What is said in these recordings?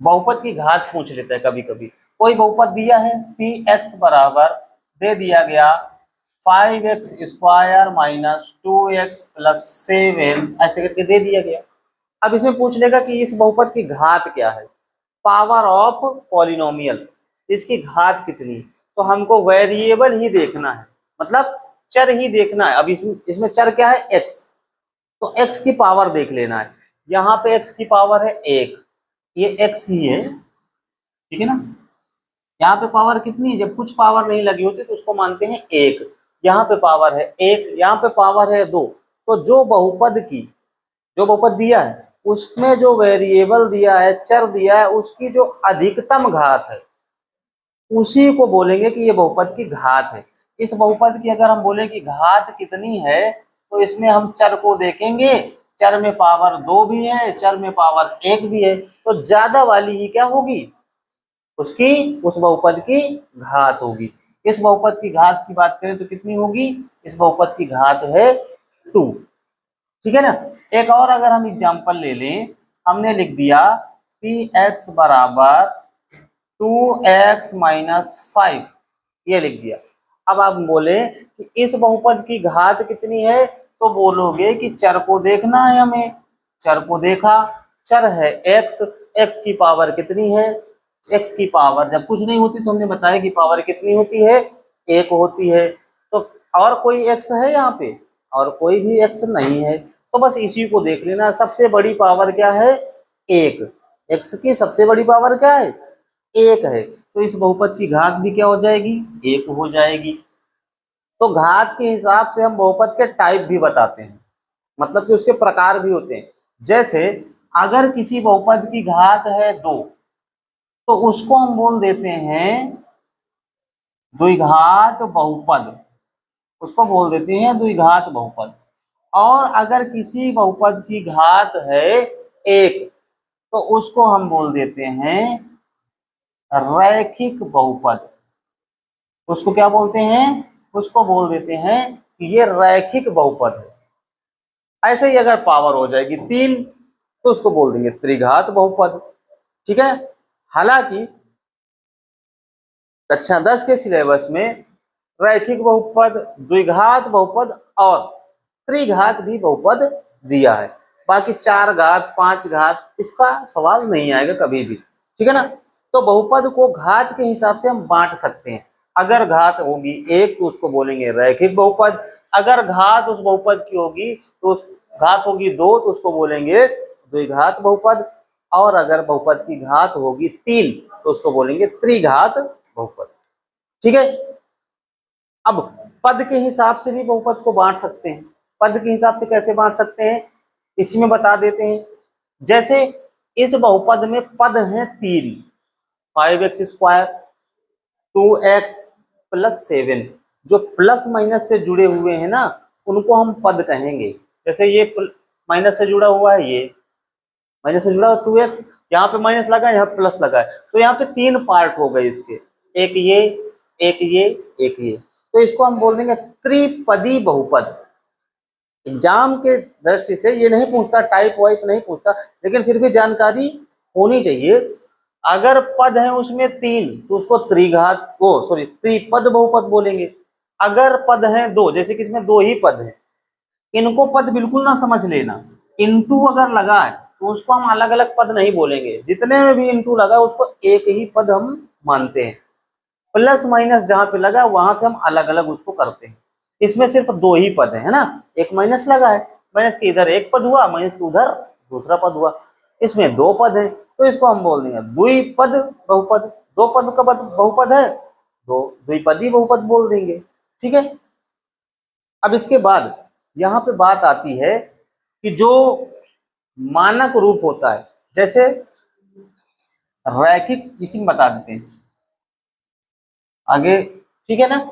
बहुपद की घात पूछ लेता है कभी कभी। कोई बहुपद दिया है पी एक्स बराबर दे दिया गया 5x² माइनस 2x प्लस 7 ऐसे करके दे दिया गया। अब इसमें पूछ लेगा कि इस बहुपद की घात क्या है, पावर ऑफ पॉलिनोमियल, इसकी घात कितनी। तो हमको वेरिएबल ही देखना है, मतलब चर ही देखना है। अब इसमें चर क्या है, x, तो x की पावर देख लेना है। यहाँ पे x की पावर है 1, ये x ही है, ठीक है ना। यहाँ पे पावर कितनी है, जब कुछ पावर नहीं लगी होती तो उसको मानते हैं 1। यहाँ पे पावर है 1, यहाँ पे पावर है 2। तो जो बहुपद दिया है उसमें जो वेरिएबल दिया है, चर दिया है, उसकी जो अधिकतम घात है उसी को बोलेंगे कि ये बहुपद की घात है। इस बहुपद की अगर हम बोले कि घात कितनी है, तो इसमें हम चर को देखेंगे। चर में पावर 2 भी है, चर में पावर 1 भी है, तो ज्यादा वाली ही क्या होगी, उसकी उस बहुपद की घात होगी। इस बहुपद की घात की बात करें तो कितनी होगी, इस बहुपद की घात है 2, ठीक है ना। एक और अगर हम एग्जांपल ले लें, हमने लिख दिया पी एक्स बराबर 2x माइनस 5, ये लिख दिया। अब आप बोले कि इस बहुपद की घात कितनी है, तो बोलोगे कि चर को देखना है हमें। चर को देखा, चर है x, x की पावर कितनी है, x की पावर जब कुछ नहीं होती तो हमने बताया कि पावर कितनी होती है, 1 होती है। तो और कोई x है यहाँ पे, और कोई भी x नहीं है, तो बस इसी को देख लेना। सबसे बड़ी पावर क्या है, 1, x की सबसे बड़ी पावर क्या है, 1 है, तो इस बहुपद की घात भी क्या हो जाएगी, 1 हो जाएगी। तो घात के हिसाब से हम बहुपद के टाइप भी बताते हैं, मतलब कि उसके प्रकार भी होते हैं। जैसे अगर किसी बहुपद की घात है 2, तो उसको हम बोल देते हैं द्विघात बहुपद, उसको बोल देते हैं द्विघात बहुपद। और अगर किसी बहुपद की घात है 1, तो उसको हम बोल देते हैं रैखिक बहुपद। उसको क्या बोलते हैं, उसको बोल देते हैं कि ये रैखिक बहुपद है। ऐसे ही अगर पावर हो जाएगी 3, तो उसको बोल देंगे त्रिघात बहुपद, ठीक है। हालांकि कक्षा 10 के सिलेबस में रैखिक बहुपद, द्विघात बहुपद और त्रिघात भी बहुपद दिया है। बाकी 4 घात 5 घात इसका सवाल नहीं आएगा कभी भी, ठीक है ना। तो बहुपद को घात के हिसाब से हम बांट सकते हैं। अगर घात होगी 1 तो उसको बोलेंगे रैखिक बहुपद, अगर घात उस बहुपद की होगी तो उस घात होगी 2 तो उसको बोलेंगे द्विघात बहुपद, और अगर बहुपद की घात होगी 3 तो उसको बोलेंगे त्रिघात बहुपद, ठीक है। अब पद के हिसाब से भी बहुपद को बांट सकते हैं। पद के हिसाब से कैसे बांट सकते हैं, इसी में बता देते हैं। जैसे इस बहुपद में पद हैं 3, 5x², 2x प्लस 7, जो प्लस माइनस से जुड़े हुए हैं ना, उनको हम पद कहेंगे। जैसे ये माइनस से जुड़ा हुआ है, ये माइनस से जुड़ा हुआ 2x, यहाँ पे माइनस लगा है, यहाँ प्लस लगा है, तो यहाँ पे 3 पार्ट हो गए इसके, एक ये, एक ये, एक ये, तो इसको हम बोल देंगे त्रिपदी बहुपद। एग्जाम के दृष्टि से ये नहीं पूछता, टाइप वाइप नहीं पूछता, लेकिन फिर भी जानकारी होनी चाहिए। अगर पद है उसमें 3 तो उसको त्रिघात त्रिपद बहुपद बोलेंगे। अगर पद है 2, जैसे कि इसमें 2 ही पद है, इनको पद बिल्कुल ना समझ लेना। इंटू अगर लगा है तो उसको हम अलग अलग पद नहीं बोलेंगे, जितने में भी इंटू लगा है उसको एक ही पद हम मानते हैं। प्लस माइनस जहां पे लगा वहां से हम अलग अलग उसको करते हैं। इसमें सिर्फ 2 ही पद है ना, एक माइनस लगा है, माइनस के इधर एक पद हुआ, माइनस के उधर दूसरा पद हुआ, इसमें 2 पद है, तो इसको हम बोल देंगे द्विपद बहुपद। 2 पद का बहुपद है, दो द्विपदी बहुपद बोल देंगे, ठीक है। अब इसके बाद यहाँ पे बात आती है कि जो मानक रूप होता है, जैसे रैखिक, इसी में बता देते हैं आगे, ठीक है ना,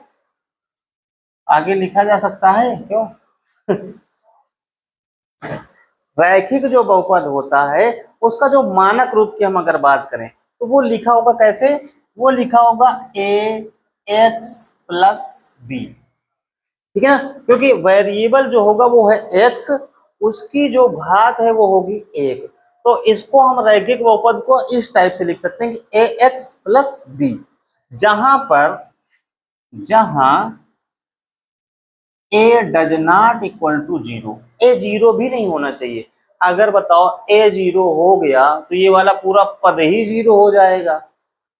आगे लिखा जा सकता है क्यों रैखिक जो बहुपद होता है उसका जो मानक रूप की हम अगर बात करें तो वो लिखा होगा कैसे, वो लिखा होगा a x प्लस b, ठीक है ना, क्योंकि वेरिएबल जो होगा वो है x, उसकी जो घात है वो होगी 1, तो इसको हम रैखिक बहुपद को इस टाइप से लिख सकते हैं कि ax प्लस बी, जहां a does not equal to zero, A zero भी नहीं होना चाहिए। अगर बताओ a जीरो हो गया तो ये वाला पूरा पद ही जीरो हो जाएगा।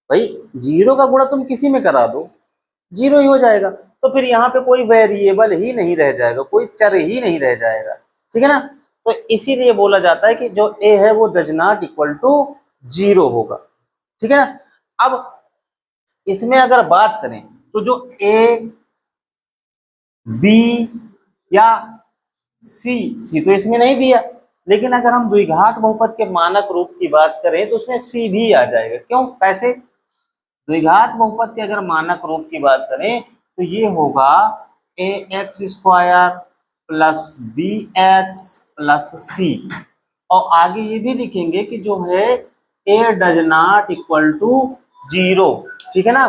भाई जीरो का गुणा तुम किसी में करा दो, जीरो ही हो जाएगा। तो फिर यहाँ पे कोई वेरिएबल ही नहीं रह जाएगा, कोई चर ही नहीं रह जाएगा, ठीक है ना। तो इसीलिए बोला जाता है कि जो a है वो does not equal to zero होगा, ठीक है ना। अब इसमें अगर बात करें तो जो a b या सी तो इसमें नहीं दिया, लेकिन अगर हम द्विघात बहुपद के मानक रूप की बात करें तो उसमें सी भी आ जाएगा। क्यों, कैसे? द्विघात बहुपद के अगर मानक रूप की बात करें तो ये होगा A X square plus B X plus C, और आगे ये भी लिखेंगे कि जो है A does not equal to zero, ठीक है ना।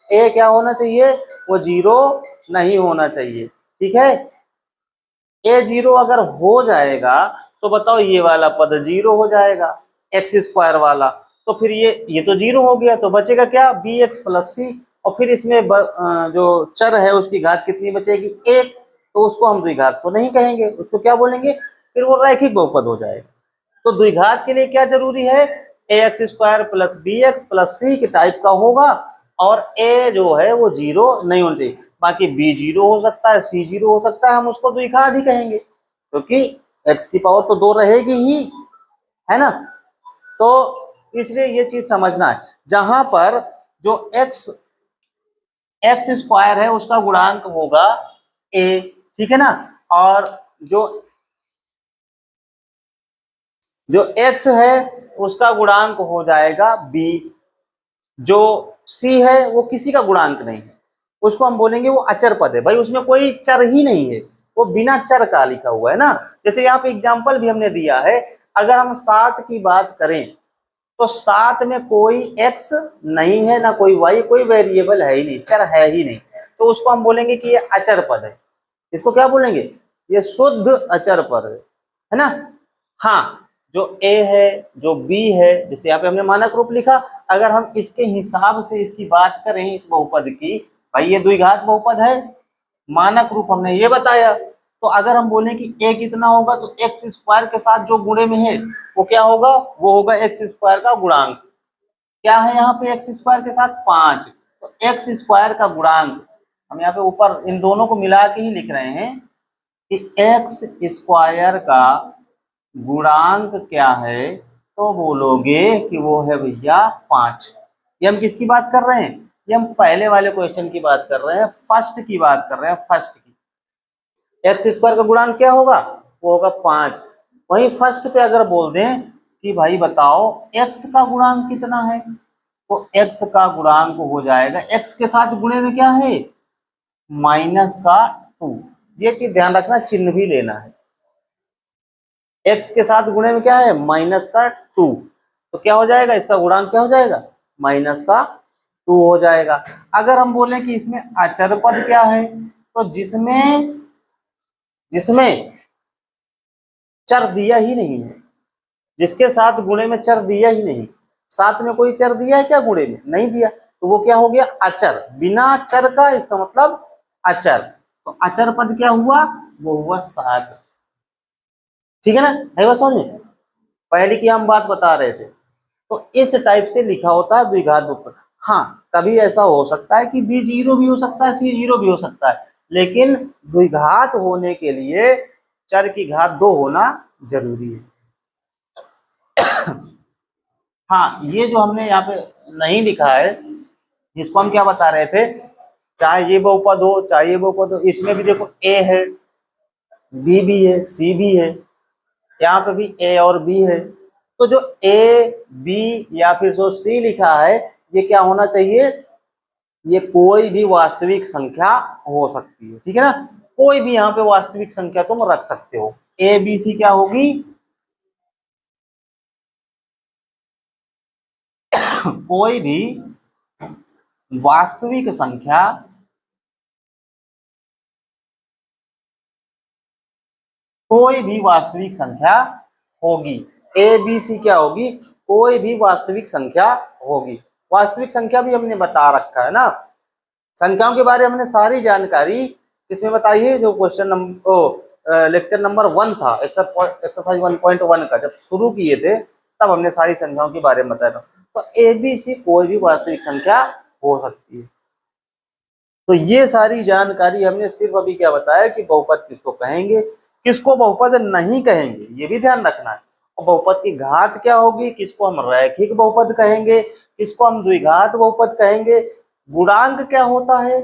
ए क्या होना चाहिए, वो जीरो नहीं होना चाहिए, ठीक है। ए जीरो अगर हो जाएगा तो बताओ ये वाला पद जीरो हो जाएगा, एक्स स्क्वायर वाला। तो फिर ये तो जीरो हो गया, तो बचेगा क्या, बी एक्स प्लस सी। और फिर इसमें जो चर है उसकी घात कितनी बचेगी, एक। तो उसको हम द्विघात तो नहीं कहेंगे, उसको क्या बोलेंगे, फिर वो रैखिक बहुपद हो जाएगा। तो द्विघात के लिए क्या जरूरी है, A X square plus B X plus C के टाइप का होगा, और ए जो है वो जीरो नहीं होना चाहिए। बाकी बी जीरो हो सकता है, सी जीरो हो सकता है, हम उसको द्विघात ही कहेंगे, क्योंकि एक्स की पावर तो दो रहेगी ही, है ना। तो इसलिए ये चीज समझना है, जहां पर जो एक्स एक्स स्क्वायर है उसका गुणांक होगा ए, ठीक है ना। और जो जो x है उसका गुणांक हो जाएगा b, जो c है वो किसी का गुणांक नहीं है, उसको हम बोलेंगे वो अचर पद है। भाई उसमें कोई चर ही नहीं है, वो बिना चर का लिखा हुआ है ना। जैसे यहाँ पे एग्जाम्पल भी हमने दिया है, अगर हम 7 की बात करें तो 7 में कोई x नहीं है ना कोई y, कोई वेरिएबल है ही नहीं, चर है ही नहीं, तो उसको हम बोलेंगे कि ये अचर पद है। इसको क्या बोलेंगे, ये शुद्ध अचर पद है ना। हाँ, जो a है जो b है, जैसे यहाँ पे हमने मानक रूप लिखा, अगर हम इसके हिसाब से इसकी बात करें इस बहुपद की, भाई ये द्विघात बहुपद है, मानक रूप हमने ये बताया। तो अगर हम बोलें कि a कितना होगा, तो एक्स स्क्वायर के साथ जो गुणे में है वो क्या होगा, वो होगा एक्स स्क्वायर का गुणांक। क्या है यहाँ पे एक्स स्क्वायर के साथ 5, तो एक्स स्क्वायर का गुणांक हम यहाँ पे ऊपर इन दोनों को मिला के ही लिख रहे हैं कि एक्स स्क्वायर का गुणांक क्या है, तो बोलोगे कि वो है भैया 5। ये हम किसकी बात कर रहे हैं, ये हम पहले वाले क्वेश्चन की बात कर रहे हैं, फर्स्ट की बात कर रहे हैं, फर्स्ट की। एक्स स्क्वायर का गुणांक क्या होगा, वो होगा 5। वहीं फर्स्ट पे अगर बोल दें कि भाई बताओ एक्स का गुणांक कितना है, तो एक्स का गुणांक हो जाएगा, एक्स के साथ गुणे में क्या है, माइनस का 2। ये चीज ध्यान रखना, चिन्ह भी लेना है, एक्स के साथ गुणे में क्या है, माइनस का 2। तो क्या हो जाएगा, इसका गुणांक क्या हो जाएगा, माइनस का 2 हो जाएगा। अगर हम बोले कि इसमें अचर पद क्या है, तो जिसमें जिसमें चर दिया ही नहीं है, जिसके साथ गुणे में चर दिया ही नहीं, साथ में कोई चर दिया है क्या, गुणे में नहीं दिया, तो वो क्या हो गया, अचर। बिना चर का इसका मतलब अचर। तो अचर पद क्या हुआ, वो हुआ 7, ठीक है ना। है बस समझ में, पहले की हम बात बता रहे थे। तो इस टाइप से लिखा होता है द्विघात बहुपद। हाँ, कभी ऐसा हो सकता है कि बी जीरो भी हो सकता है, सी जीरो भी हो सकता है, लेकिन द्विघात होने के लिए चर की घात 2 होना जरूरी है। हाँ, ये जो हमने यहाँ पे नहीं लिखा है, जिसको हम क्या बता रहे थे, चाहे ये बहुपद हो चाहे ये बहुपद हो, इसमें भी देखो ए है, बी भी है, सी भी है, यहाँ पे भी ए और बी है। तो जो ए बी या फिर जो सी लिखा है, ये क्या होना चाहिए, ये कोई भी वास्तविक संख्या हो सकती है, ठीक है ना। कोई भी यहाँ पे वास्तविक संख्या तुम रख सकते हो। ए बी सी क्या होगी, कोई भी वास्तविक संख्या, कोई भी वास्तविक संख्या होगी। ए बी सी क्या होगी, कोई भी वास्तविक संख्या होगी। वास्तविक संख्या भी हमने बता रखा है ना, संख्याओं के बारे में हमने सारी जानकारी किसमें बताई है, जो क्वेश्चन नंबर लेक्चर नंबर 1 था, एक्सरसाइज 1.1 का जब शुरू किए थे तब हमने सारी संख्याओं के बारे में बताया था। तो ए बी सी कोई भी वास्तविक संख्या हो सकती है। तो ये सारी जानकारी हमने सिर्फ अभी क्या बताया कि बहुपद किसको कहेंगे, किसको बहुपद नहीं कहेंगे, ये भी ध्यान रखना है। और बहुपद की घात क्या होगी, किसको हम रैखिक बहुपद कहेंगे, किसको हम द्विघात बहुपद कहेंगे, गुणांक क्या होता है,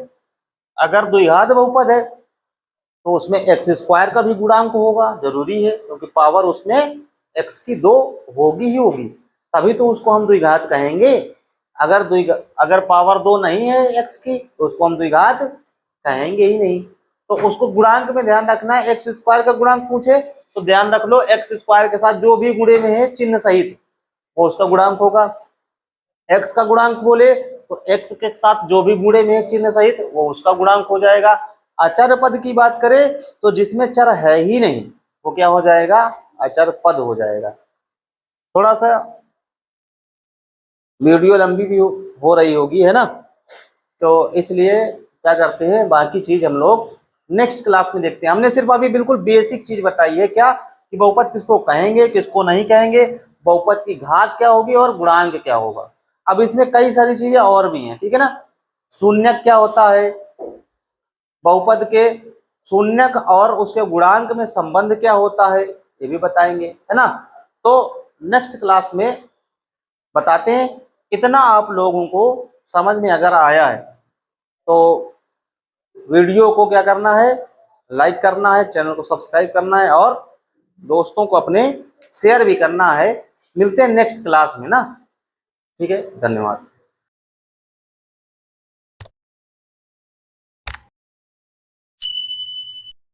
अगर द्विघात बहुपद है तो उसमें एक्स स्क्वायर का भी गुणांक होगा, जरूरी है, क्योंकि पावर उसमें एक्स की 2 होगी ही होगी, तभी तो उसको हम द्विघात कहेंगे। अगर पावर 2 नहीं है एक्स की तो उसको हम द्विघात कहेंगे ही नहीं। तो उसको गुणांक में ध्यान रखना है, एक्स स्क्वायर का गुणांक पूछे तो ध्यान रख लो एक्स स्क्वायर के साथ जो भी गुणे में है चिन्ह सहित वो उसका गुणांक होगा। एक्स का गुणांक बोले तो एक्स के साथ जो भी गुणे में है चिन्ह सहित वो उसका गुणांक हो जाएगा। अचर पद की बात करें तो जिसमें चर है ही नहीं वो क्या हो जाएगा, अचर पद हो जाएगा। थोड़ा सा वीडियो लंबी भी हो रही होगी, है ना, तो इसलिए क्या करते हैं, बाकी चीज हम लोग नेक्स्ट क्लास में देखते हैं। हमने सिर्फ अभी बिल्कुल बेसिक चीज बताई है, क्या कि बहुपद किसको कहेंगे किसको नहीं कहेंगे, बहुपद की घात क्या होगी और गुणांक क्या होगा। अब इसमें कई सारी चीजें और भी हैं, ठीक है ना, शून्यक क्या होता है, बहुपद के शून्यक और उसके गुणांक में संबंध क्या होता है ये भी बताएंगे, है ना। तो नेक्स्ट क्लास में बताते हैं। इतना आप लोगों को समझ में अगर आया है तो वीडियो को क्या करना है, लाइक करना है, चैनल को सब्सक्राइब करना है और दोस्तों को अपने शेयर भी करना है। मिलते हैं नेक्स्ट क्लास में ना, ठीक है, धन्यवाद।